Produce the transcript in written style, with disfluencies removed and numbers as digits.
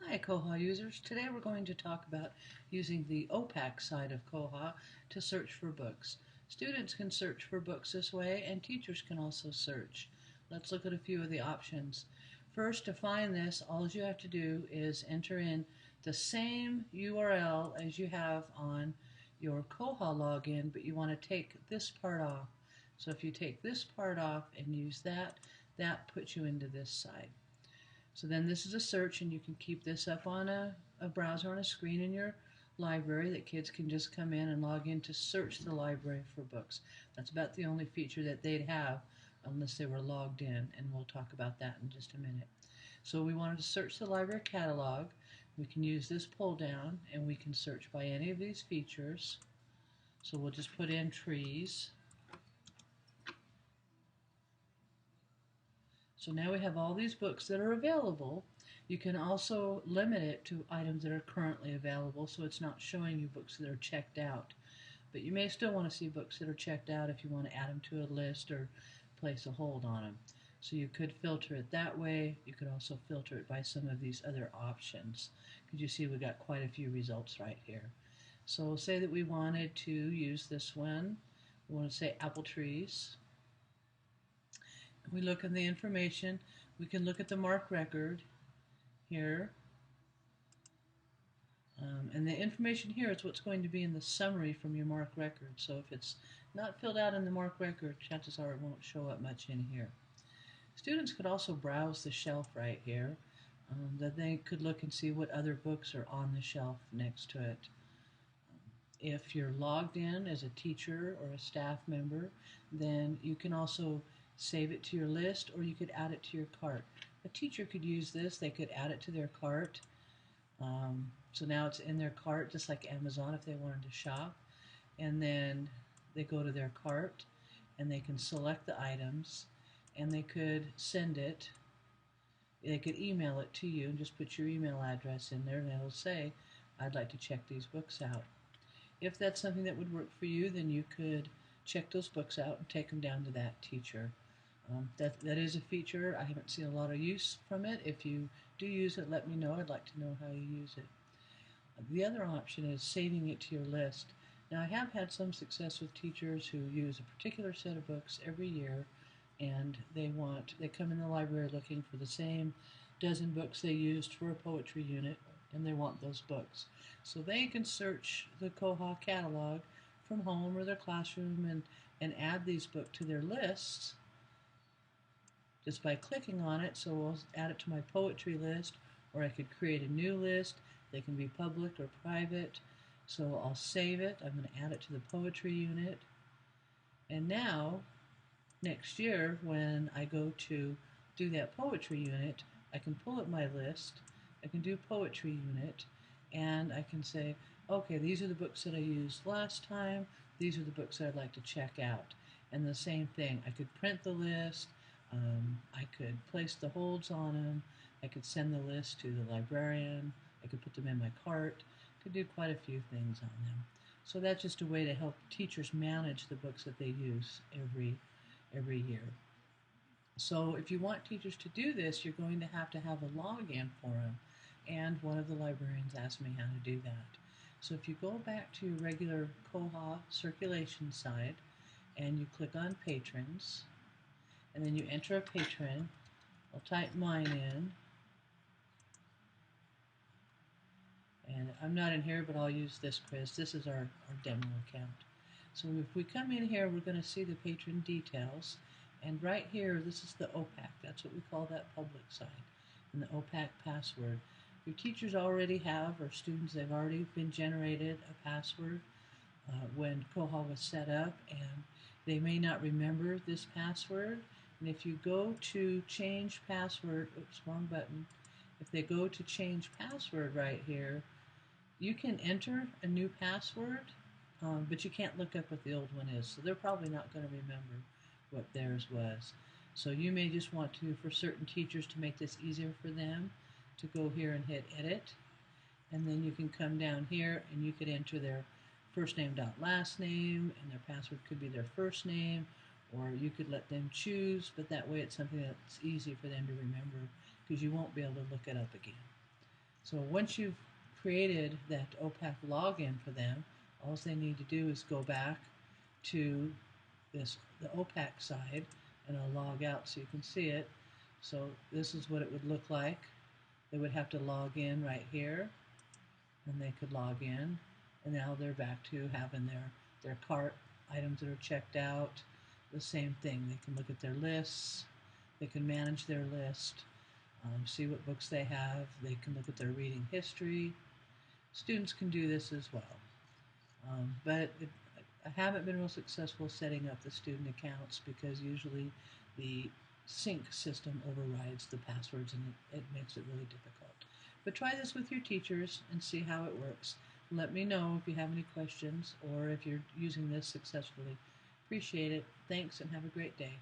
Hi Koha users, today we're going to talk about using the OPAC side of Koha to search for books. Students can search for books this way and teachers can also search. Let's look at a few of the options. First, to find this, all you have to do is enter in the same URL as you have on your Koha login, but you want to take this part off. So if you take this part off and use that, that puts you into this side. So then this is a search, and you can keep this up on a browser on a screen in your library that kids can just come in and log in to search the library for books. That's about the only feature that they'd have unless they were logged in, and we'll talk about that in just a minute. So we wanted to search the library catalog. We can use this pull down and we can search by any of these features. So we'll just put in trees. So now we have all these books that are available. You can also limit it to items that are currently available, so it's not showing you books that are checked out. But you may still want to see books that are checked out if you want to add them to a list or place a hold on them. So you could filter it that way. You could also filter it by some of these other options. Because you see we got quite a few results right here. So say that we wanted to use this one. We want to say apple trees. We look in the information. We can look at the MARC record here. And the information here is what's going to be in the summary from your MARC record. So if it's not filled out in the MARC record, chances are it won't show up much in here. Students could also browse the shelf right here. That they could look and see what other books are on the shelf next to it. If you're logged in as a teacher or a staff member, then you can also save it to your list, or you could add it to your cart. A teacher could use this. They could add it to their cart. So now it's in their cart, just like Amazon if they wanted to shop. And then they go to their cart and they can select the items and they could send it. They could email it to you and just put your email address in there and it'll say, I'd like to check these books out. If that's something that would work for you, then you could check those books out and take them down to that teacher. That is a feature. I haven't seen a lot of use from it. If you do use it, let me know. I'd like to know how you use it. The other option is saving it to your list. Now, I have had some success with teachers who use a particular set of books every year, and they come in the library looking for the same dozen books they used for a poetry unit, and they want those books. So they can search the Koha catalog from home or their classroom and add these books to their lists just by clicking on it. So I'll add it to my poetry list, or I could create a new list. They can be public or private. So I'll save it. I'm going to add it to the poetry unit. And now, next year, when I go to do that poetry unit, I can pull up my list. I can do poetry unit, and I can say, okay, these are the books that I used last time. These are the books I'd like to check out. And the same thing, I could print the list. I could place the holds on them. I could send the list to the librarian. I could put them in my cart. I could do quite a few things on them. So that's just a way to help teachers manage the books that they use every year. So if you want teachers to do this, you're going to have a login for them. And one of the librarians asked me how to do that. So if you go back to your regular Koha circulation side and you click on patrons, and then you enter a patron. I'll type mine in. And I'm not in here, but I'll use this quiz. This is our demo account. So if we come in here, we're going to see the patron details. And right here, this is the OPAC. That's what we call that public side. And the OPAC password. Your teachers already have, or students, they've already been generated a password when Koha was set up. And they may not remember this password. And if you go to change password, oops, wrong button. If they go to change password right here, you can enter a new password, but you can't look up what the old one is. So they're probably not going to remember what theirs was. So you may just want to, for certain teachers, to make this easier for them, to go here and hit edit. And then you can come down here and you could enter their first name dot last name, and their password could be their first name, or you could let them choose, but that way it's something that's easy for them to remember because you won't be able to look it up again. So once you've created that OPAC login for them, all they need to do is go back to the OPAC side, and I'll log out so you can see it. So this is what it would look like. They would have to log in right here, and they could log in, and now they're back to having their cart items that are checked out. The same thing, they can look at their lists, they can manage their list, see what books they have, they can look at their reading history. Students can do this as well. I haven't been real successful setting up the student accounts because usually the sync system overrides the passwords and it makes it really difficult. But try this with your teachers and see how it works. Let me know if you have any questions or if you're using this successfully. Appreciate it. Thanks and have a great day.